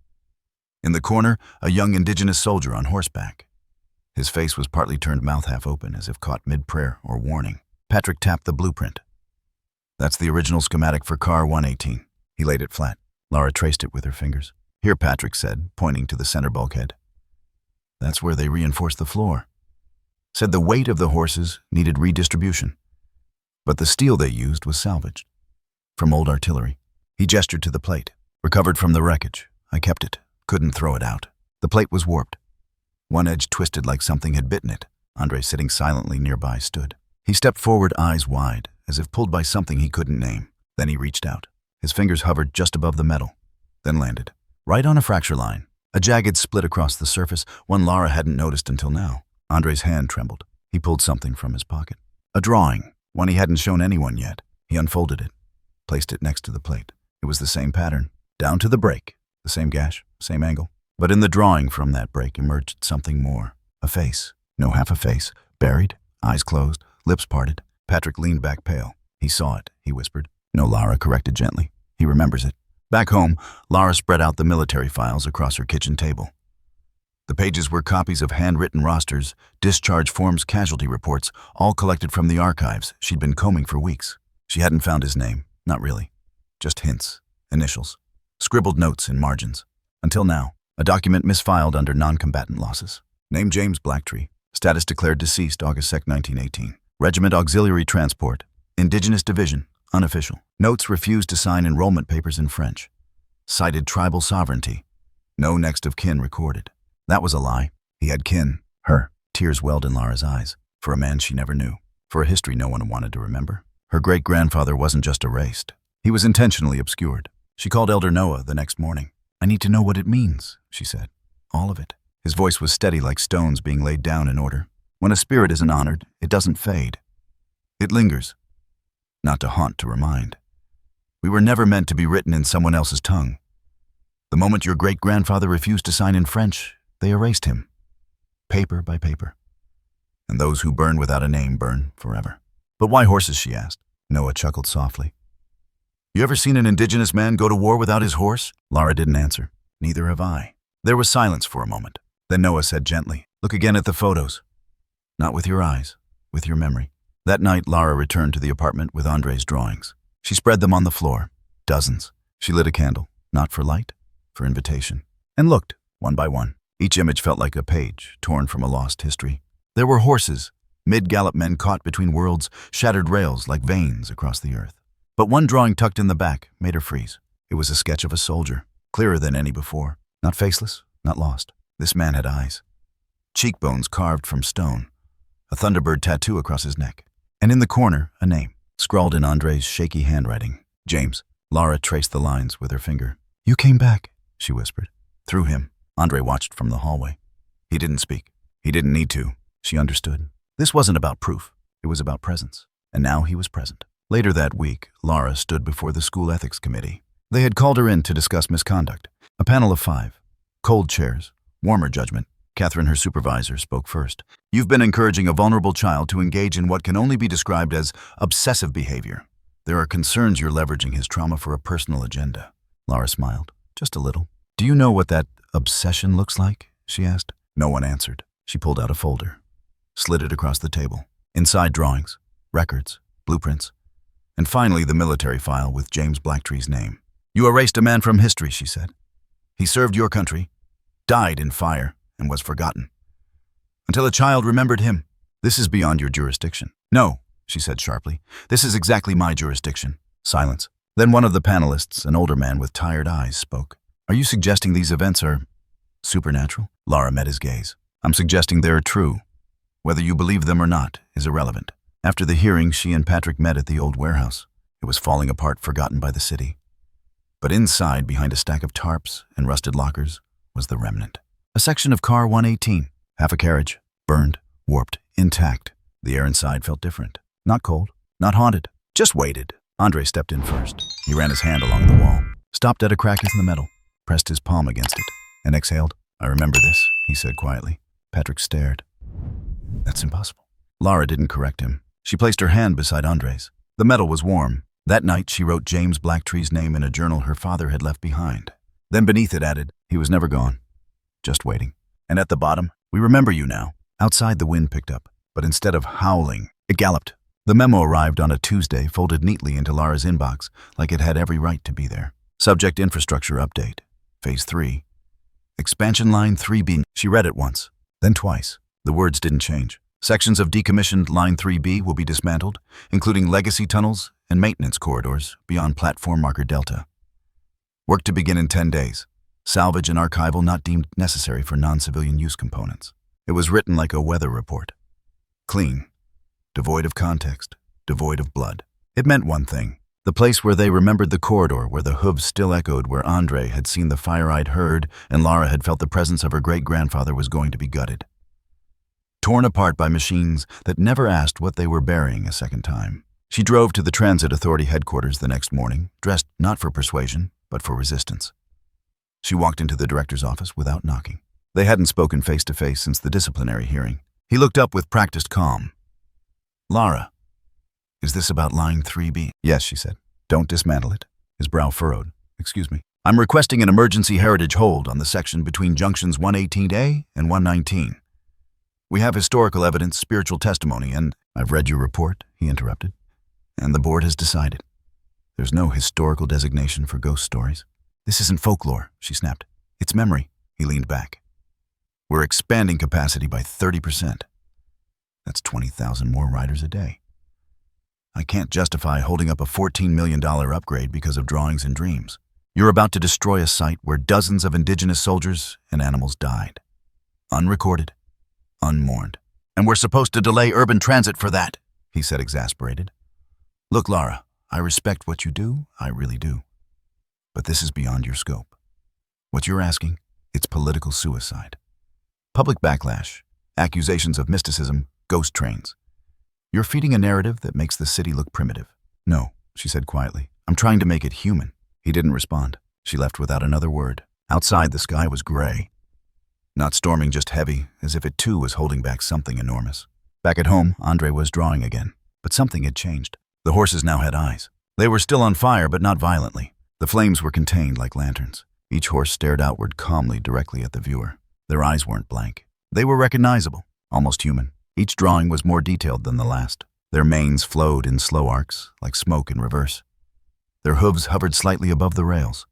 In the corner, a young indigenous soldier on horseback. His face was partly turned, mouth half open, as if caught mid-prayer or warning. Patrick tapped the blueprint. "That's the original schematic for car 118. He laid it flat. Lara traced it with her fingers. "Here," Patrick said, pointing to the center bulkhead. "That's where they reinforced the floor. Said the weight of the horses needed redistribution. But the steel they used was salvaged from old artillery." He gestured to the plate. "Recovered from the wreckage. I kept it. Couldn't throw it out." The plate was warped. One edge twisted like something had bitten it. Andre, sitting silently nearby, stood. He stepped forward, eyes wide, as if pulled by something he couldn't name. Then he reached out. His fingers hovered just above the metal, then landed right on a fracture line. A jagged split across the surface, one Lara hadn't noticed until now. Andre's hand trembled. He pulled something from his pocket. A drawing, one he hadn't shown anyone yet. He unfolded it, placed it next to the plate. It was the same pattern, down to the break, the same gash, same angle. But in the drawing from that break emerged something more. A face. No, half a face. Buried, eyes closed, lips parted. Patrick leaned back pale. "He saw it," he whispered. "No," Lara corrected gently. "He remembers it." Back home, Lara spread out the military files across her kitchen table. The pages were copies of handwritten rosters, discharge forms, casualty reports, all collected from the archives she'd been combing for weeks. She hadn't found his name, not really. Just hints, initials, scribbled notes in margins. Until now, a document misfiled under non-combatant losses. Name James Blacktree. Status declared deceased August 2, 1918. Regiment Auxiliary Transport. Indigenous Division. Unofficial. Notes refused to sign enrollment papers in French. Cited tribal sovereignty. No next of kin recorded. That was a lie. He had kin. Her. Tears welled in Lara's eyes. For a man she never knew. For a history no one wanted to remember. Her great-grandfather wasn't just erased. He was intentionally obscured. She called Elder Noah the next morning. "I need to know what it means," she said. "All of it." His voice was steady, like stones being laid down in order. "When a spirit isn't honored, it doesn't fade. It lingers. Not to haunt, to remind. We were never meant to be written in someone else's tongue. The moment your great-grandfather refused to sign in French, they erased him. Paper by paper. And those who burn without a name burn forever." "But why horses?" she asked. Noah chuckled softly. "You ever seen an indigenous man go to war without his horse?" Lara didn't answer. "Neither have I." There was silence for a moment. Then Noah said gently, "Look again at the photos. Not with your eyes, with your memory." That night, Lara returned to the apartment with Andre's drawings. She spread them on the floor. Dozens. She lit a candle, not for light, for invitation, and looked, one by one. Each image felt like a page, torn from a lost history. There were horses, mid-gallop men caught between worlds, shattered rails like veins across the earth. But one drawing tucked in the back made her freeze. It was a sketch of a soldier, clearer than any before. Not faceless, not lost. This man had eyes. Cheekbones carved from stone. A thunderbird tattoo across his neck. And in the corner, a name, scrawled in Andre's shaky handwriting. "James." Lara traced the lines with her finger. "You came back," she whispered. Through him, Andre watched from the hallway. He didn't speak. He didn't need to. She understood. This wasn't about proof. It was about presence. And now he was present. Later that week, Lara stood before the school ethics committee. They had called her in to discuss misconduct. A panel of 5. Cold chairs. Warmer judgment. Catherine, her supervisor, spoke first. "You've been encouraging a vulnerable child to engage in what can only be described as obsessive behavior. There are concerns you're leveraging his trauma for a personal agenda." Lara smiled. "Just a little." "Do you know what that obsession looks like?" she asked. No one answered. She pulled out a folder, slid it across the table. Inside, drawings, records, blueprints, and finally the military file with James Blacktree's name. "You erased a man from history," she said. "He served your country, died in fire, and was forgotten. Until a child remembered him. This is beyond your jurisdiction." "No," she said sharply. "This is exactly my jurisdiction." Silence. Then one of the panelists, an older man with tired eyes, spoke. "Are you suggesting these events are supernatural?" Lara met his gaze. "I'm suggesting they're true. Whether you believe them or not is irrelevant." After the hearing, she and Patrick met at the old warehouse. It was falling apart, forgotten by the city. But inside, behind a stack of tarps and rusted lockers, was the remnant. A section of car 118, half a carriage, burned, warped, intact. The air inside felt different. Not cold, not haunted, just weighted. Andre stepped in first. He ran his hand along the wall, stopped at a crack in the metal, pressed his palm against it, and exhaled. "I remember this," he said quietly. Patrick stared. "That's impossible." Lara didn't correct him. She placed her hand beside Andre's. The metal was warm. That night, she wrote James Blacktree's name in a journal her father had left behind. Then beneath it added, "He was never gone, just waiting." And at the bottom, "We remember you now." Outside, the wind picked up, but instead of howling, it galloped. The memo arrived on a Tuesday, folded neatly into Lara's inbox, like it had every right to be there. Subject: Infrastructure Update. Phase 3. Expansion Line 3B. She read it once, then twice. The words didn't change. Sections of decommissioned Line 3B will be dismantled, including legacy tunnels and maintenance corridors beyond platform marker Delta. Work to begin in 10 days. Salvage and archival not deemed necessary for non-civilian use components. It was written like a weather report. Clean. Devoid of context. Devoid of blood. It meant one thing. The place where they remembered the corridor where the hooves still echoed, where Andre had seen the fire-eyed herd and Lara had felt the presence of her great-grandfather, was going to be gutted. Torn apart by machines that never asked what they were burying a second time. She drove to the Transit Authority headquarters the next morning, dressed not for persuasion, but for resistance. She walked into the director's office without knocking. They hadn't spoken face-to-face since the disciplinary hearing. He looked up with practiced calm. "Lara, is this about Line 3B? "Yes," she said. "Don't dismantle it." His brow furrowed. "Excuse me. I'm requesting an emergency heritage hold on the section between junctions 118A and 119. We have historical evidence, spiritual testimony, and—" "I've read your report," he interrupted. "And the board has decided. There's no historical designation for ghost stories." "This isn't folklore," she snapped. "It's memory." He leaned back. "We're expanding capacity by 30%. That's 20,000 more riders a day. I can't justify holding up a $14 million upgrade because of drawings and dreams. You're about to destroy a site where dozens of indigenous soldiers and animals died. Unrecorded, unmourned. And we're supposed to delay urban transit for that," he said, exasperated. "Look, Lara, I respect what you do, I really do. But this is beyond your scope. What you're asking, it's political suicide. Public backlash, accusations of mysticism, ghost trains. You're feeding a narrative that makes the city look primitive." "No," she said quietly. "I'm trying to make it human." He didn't respond. She left without another word. Outside, the sky was gray. Not storming, just heavy, as if it too was holding back something enormous. Back at home, Andre was drawing again. But something had changed. The horses now had eyes. They were still on fire, but not violently. The flames were contained like lanterns. Each horse stared outward calmly, directly at the viewer. Their eyes weren't blank. They were recognizable, almost human. Each drawing was more detailed than the last. Their manes flowed in slow arcs, like smoke in reverse. Their hooves hovered slightly above the rails.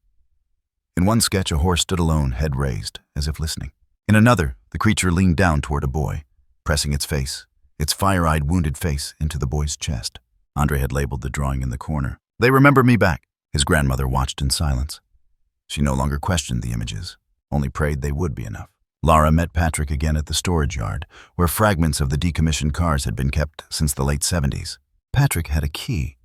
In one sketch, a horse stood alone, head raised, as if listening. In another, the creature leaned down toward a boy, pressing its face, its fire-eyed, wounded face, into the boy's chest. Andre had labeled the drawing in the corner. "They remember me back." His grandmother watched in silence. She no longer questioned the images, only prayed they would be enough. Lara met Patrick again at the storage yard, where fragments of the decommissioned cars had been kept since the late 70s. Patrick had a key.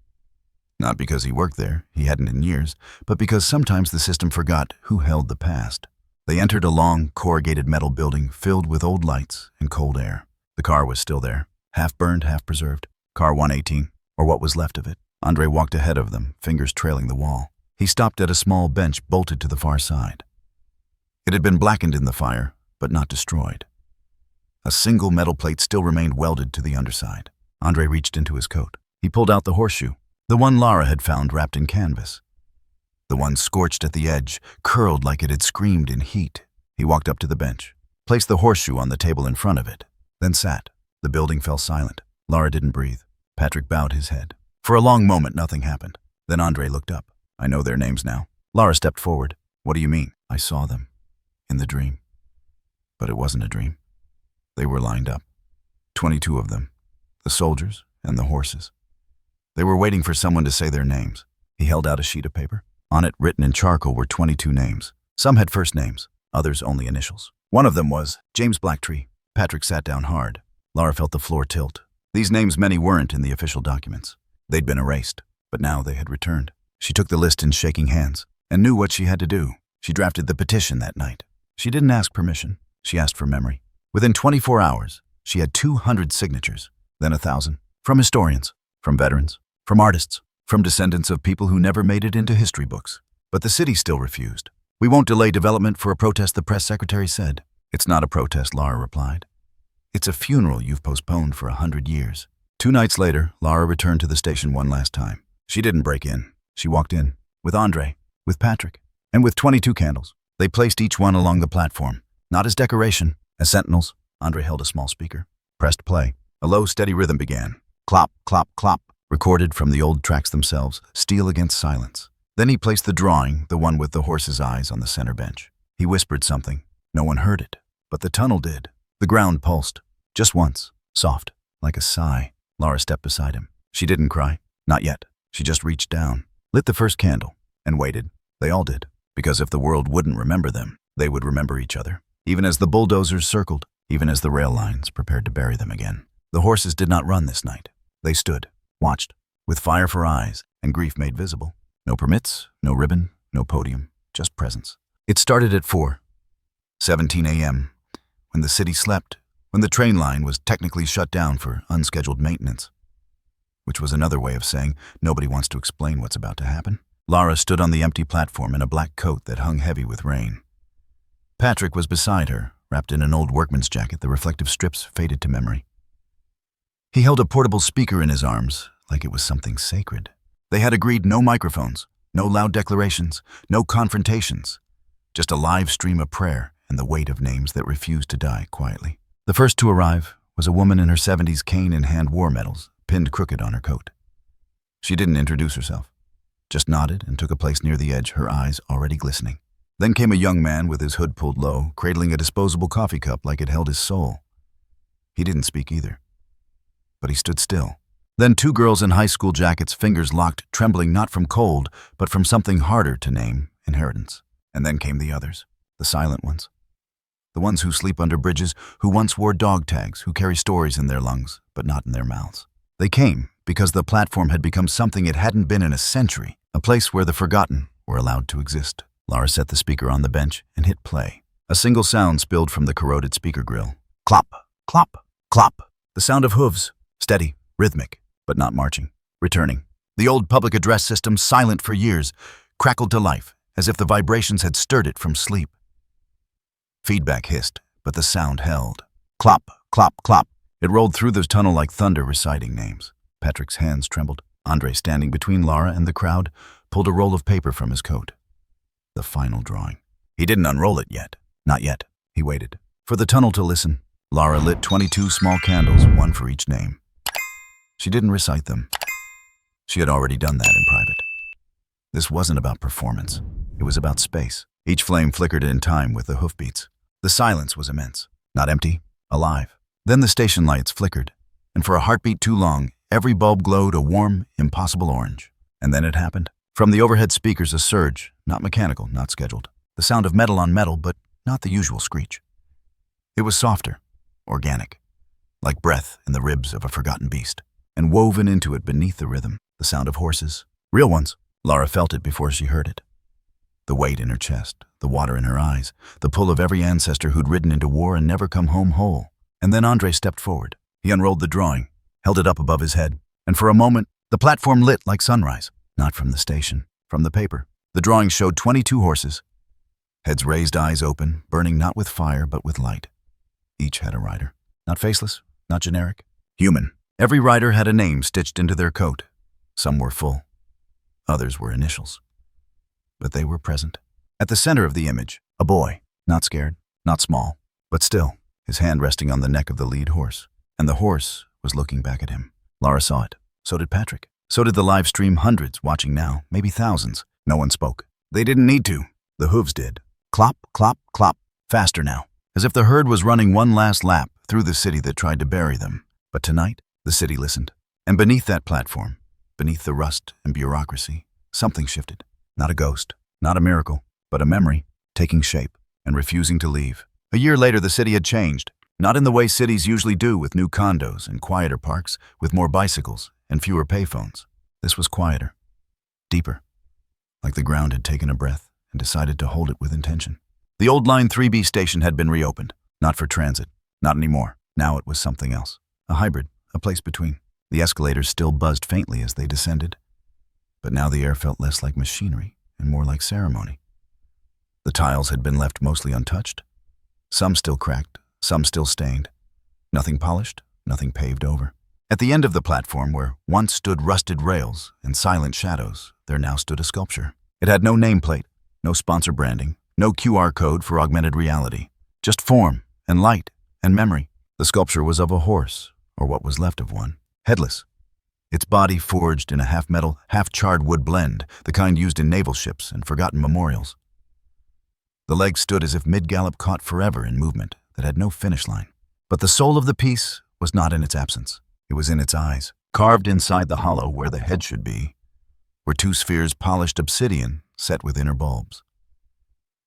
Not because he worked there, he hadn't in years, but because sometimes the system forgot who held the past. They entered a long, corrugated metal building filled with old lights and cold air. The car was still there, half burned, half preserved. Car 118, or what was left of it. Andre walked ahead of them, fingers trailing the wall. He stopped at a small bench bolted to the far side. It had been blackened in the fire, but not destroyed. A single metal plate still remained welded to the underside. Andre reached into his coat. He pulled out the horseshoe, the one Lara had found wrapped in canvas. The one scorched at the edge, curled like it had screamed in heat. He walked up to the bench, placed the horseshoe on the table in front of it, then sat. The building fell silent. Lara didn't breathe. Patrick bowed his head. For a long moment, nothing happened. Then Andre looked up. "I know their names now." Lara stepped forward. "What do you mean?" "I saw them. In the dream." But it wasn't a dream. They were lined up. 22 of them. The soldiers and the horses. They were waiting for someone to say their names. He held out a sheet of paper. On it, written in charcoal, were 22 names. Some had first names, others only initials. One of them was James Blacktree. Patrick sat down hard. Lara felt the floor tilt. These names many weren't in the official documents. They'd been erased, but now they had returned. She took the list in shaking hands. and knew what she had to do. She drafted the petition that night. She didn't ask permission. She asked for memory. Within 24 hours, she had 200 signatures, then 1,000. From historians, from veterans, from artists, from descendants of people who never made it into history books. But the city still refused. "We won't delay development for a protest," the press secretary said. "It's not a protest," Lara replied. "It's a funeral you've postponed for 100 years. 2 nights later, Lara returned to the station one last time. She didn't break in. She walked in, with Andre, with Patrick, and with 22 candles. They placed each one along the platform, not as decoration, as sentinels. Andre held a small speaker, pressed play. A low, steady rhythm began. Clop, clop, clop, recorded from the old tracks themselves, steel against silence. Then he placed the drawing, the one with the horse's eyes, on the center bench. He whispered something. No one heard it, but the tunnel did. The ground pulsed. Just once, soft, like a sigh. Lara stepped beside him. She didn't cry. Not yet. She just reached down, lit the first candle, and waited. They all did. Because if the world wouldn't remember them, they would remember each other. Even as the bulldozers circled, even as the rail lines prepared to bury them again. The horses did not run this night. They stood, watched, with fire for eyes and grief made visible. No permits, no ribbon, no podium, just presence. It started at 4:17 a.m., when the city slept, when the train line was technically shut down for unscheduled maintenance. Which was another way of saying nobody wants to explain what's about to happen. Lara stood on the empty platform in a black coat that hung heavy with rain. Patrick was beside her, wrapped in an old workman's jacket, the reflective strips faded to memory. He held a portable speaker in his arms, like it was something sacred. They had agreed no microphones, no loud declarations, no confrontations, just a live stream of prayer and the weight of names that refused to die quietly. The first to arrive was a woman in her 70s, cane in hand, war medals pinned crooked on her coat. She didn't introduce herself, just nodded and took a place near the edge, her eyes already glistening. Then came a young man with his hood pulled low, cradling a disposable coffee cup like it held his soul. He didn't speak either, but he stood still. Then 2 girls in high school jackets, fingers locked, trembling not from cold, but from something harder to name, inheritance. And then came the others, the silent ones. The ones who sleep under bridges, who once wore dog tags, who carry stories in their lungs, but not in their mouths. They came because the platform had become something it hadn't been in a century, a place where the forgotten were allowed to exist. Lara set the speaker on the bench and hit play. A single sound spilled from the corroded speaker grill. Clop, clop, clop. The sound of hooves, steady, rhythmic, but not marching, returning. The old public address system, silent for years, crackled to life, as if the vibrations had stirred it from sleep. Feedback hissed, but the sound held. Clop, clop, clop. It rolled through the tunnel like thunder, reciting names. Patrick's hands trembled. Andre, standing between Lara and the crowd, pulled a roll of paper from his coat. The final drawing. He didn't unroll it yet. Not yet. He waited. For the tunnel to listen. Lara lit 22 small candles, one for each name. She didn't recite them. She had already done that in private. This wasn't about performance. It was about space. Each flame flickered in time with the hoofbeats. The silence was immense. Not empty, alive. Then the station lights flickered, and for a heartbeat too long, every bulb glowed a warm, impossible orange. And then it happened. From the overhead speakers, a surge, not mechanical, not scheduled. The sound of metal on metal, but not the usual screech. It was softer, organic, like breath in the ribs of a forgotten beast. And woven into it beneath the rhythm, the sound of horses. Real ones. Lara felt it before she heard it. The weight in her chest, the water in her eyes, the pull of every ancestor who'd ridden into war and never come home whole. And then Andre stepped forward. He unrolled the drawing, held it up above his head, and for a moment, the platform lit like sunrise. Not from the station, from the paper. The drawing showed 22 horses. Heads raised, eyes open, burning not with fire but with light. Each had a rider. Not faceless, not generic. Human. Every rider had a name stitched into their coat. Some were full. Others were initials. But they were present. At the center of the image, a boy. Not scared, not small, but still, his hand resting on the neck of the lead horse. And the horse was looking back at him. Lara saw it. So did Patrick. So did the live stream, hundreds watching now, maybe thousands. No one spoke. They didn't need to. The hooves did. Clop, clop, clop. Faster now. As if the herd was running one last lap through the city that tried to bury them. But tonight, the city listened. And beneath that platform, beneath the rust and bureaucracy, something shifted. Not a ghost, not a miracle, but a memory, taking shape and refusing to leave. A year later, the city had changed. Not in the way cities usually do, with new condos and quieter parks, with more bicycles and fewer payphones. This was quieter, deeper, like the ground had taken a breath and decided to hold it with intention. The old Line 3B station had been reopened, not for transit, not anymore. Now it was something else, a hybrid, a place between. The escalators still buzzed faintly as they descended, but now the air felt less like machinery and more like ceremony. The tiles had been left mostly untouched, some still cracked, some still stained. Nothing polished, nothing paved over. At the end of the platform, where once stood rusted rails and silent shadows, there now stood a sculpture. It had no nameplate, no sponsor branding, no QR code for augmented reality, just form and light and memory. The sculpture was of a horse, or what was left of one, headless. Its body forged in a half-metal, half-charred wood blend, the kind used in naval ships and forgotten memorials. The legs stood as if mid-gallop caught forever in movement that had no finish line. But the soul of the piece was not in its absence. It was in its eyes. Carved inside the hollow where the head should be were two spheres polished obsidian set with inner bulbs.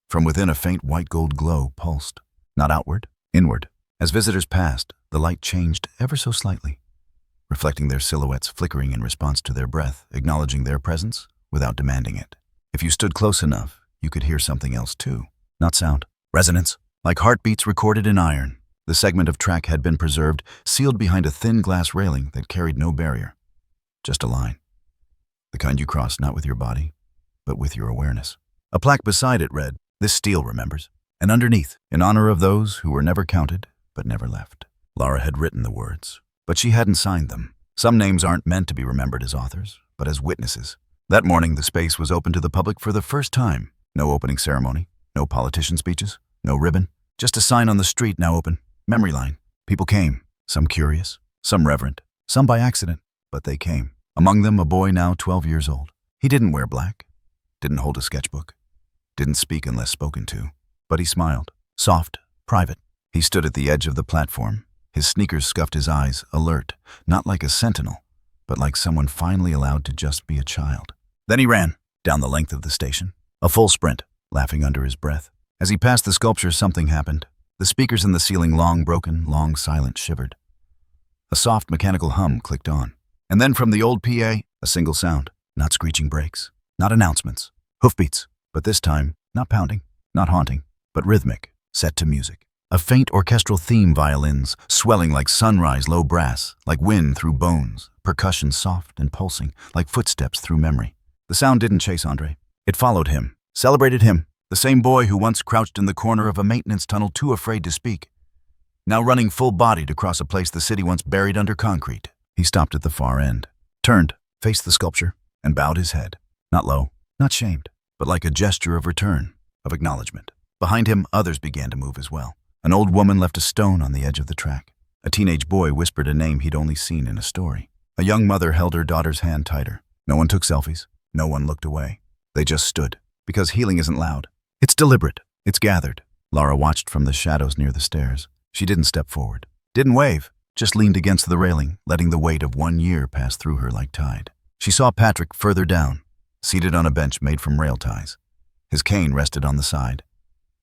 From within, a faint white gold glow pulsed, not outward, inward. As visitors passed, the light changed ever so slightly, reflecting their silhouettes flickering in response to their breath, acknowledging their presence without demanding it. If you stood close enough, you could hear something else too. Not sound. Resonance. Like heartbeats recorded in iron. The segment of track had been preserved, sealed behind a thin glass railing that carried no barrier. Just a line. The kind you cross not with your body, but with your awareness. A plaque beside it read, "This steel remembers." And underneath, in honor of those who were never counted, but never left. Lara had written the words, but she hadn't signed them. Some names aren't meant to be remembered as authors, but as witnesses. That morning, the space was open to the public for the first time. No opening ceremony, no politician speeches, no ribbon, just a sign on the street now open, memory line. People came, some curious, some reverent, some by accident, but they came. Among them, a boy now 12 years old. He didn't wear black, didn't hold a sketchbook, didn't speak unless spoken to, but he smiled, soft, private. He stood at the edge of the platform. His sneakers scuffed his eyes, alert, not like a sentinel, but like someone finally allowed to just be a child. Then he ran, down the length of the station. A full sprint, laughing under his breath. As he passed the sculpture, something happened. The speakers in the ceiling, long broken, long silent, shivered. A soft mechanical hum clicked on. And then from the old PA, a single sound. Not screeching brakes, not announcements. Hoofbeats, but this time, not pounding, not haunting, but rhythmic, set to music. A faint orchestral theme, violins, swelling like sunrise low brass, like wind through bones, percussion soft and pulsing, like footsteps through memory. The sound didn't chase Andre. It followed him, celebrated him, the same boy who once crouched in the corner of a maintenance tunnel too afraid to speak. Now running full-bodied across a place the city once buried under concrete. He stopped at the far end, turned, faced the sculpture, and bowed his head. Not low, not shamed, but like a gesture of return, of acknowledgement. Behind him, others began to move as well. An old woman left a stone on the edge of the track. A teenage boy whispered a name he'd only seen in a story. A young mother held her daughter's hand tighter. No one took selfies. No one looked away. They just stood. Because healing isn't loud. It's deliberate. It's gathered. Lara watched from the shadows near the stairs. She didn't step forward. Didn't wave. Just leaned against the railing, letting the weight of 1 year pass through her like tide. She saw Patrick further down, seated on a bench made from rail ties. His cane rested on the side.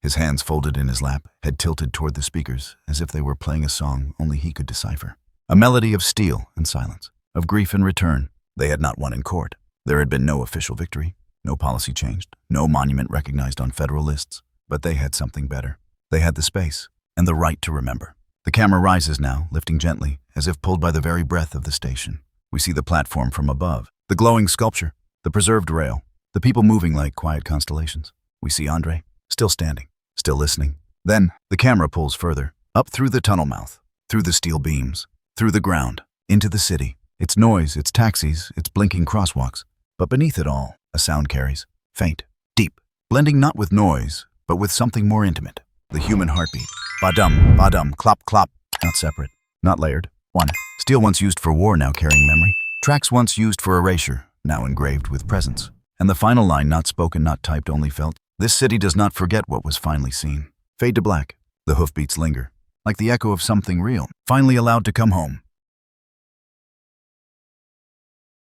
His hands folded in his lap, head tilted toward the speakers, as if they were playing a song only he could decipher. A melody of steel and silence, of grief and return. They had not won in court. There had been no official victory. No policy changed, no monument recognized on federal lists, but they had something better. They had the space and the right to remember. The camera rises now, lifting gently, as if pulled by the very breath of the station. We see the platform from above, the glowing sculpture, the preserved rail, the people moving like quiet constellations. We see Andre, still standing, still listening. Then, the camera pulls further, up through the tunnel mouth, through the steel beams, through the ground, into the city. Its noise, its taxis, its blinking crosswalks. But beneath it all, a sound carries, faint, deep, blending not with noise, but with something more intimate. The human heartbeat. Ba-dum, clop, clop. Not separate, not layered. One. Steel once used for war, now carrying memory. Tracks once used for erasure, now engraved with presence. And the final line, not spoken, not typed, only felt. This city does not forget what was finally seen. Fade to black. The hoofbeats linger, like the echo of something real, finally allowed to come home.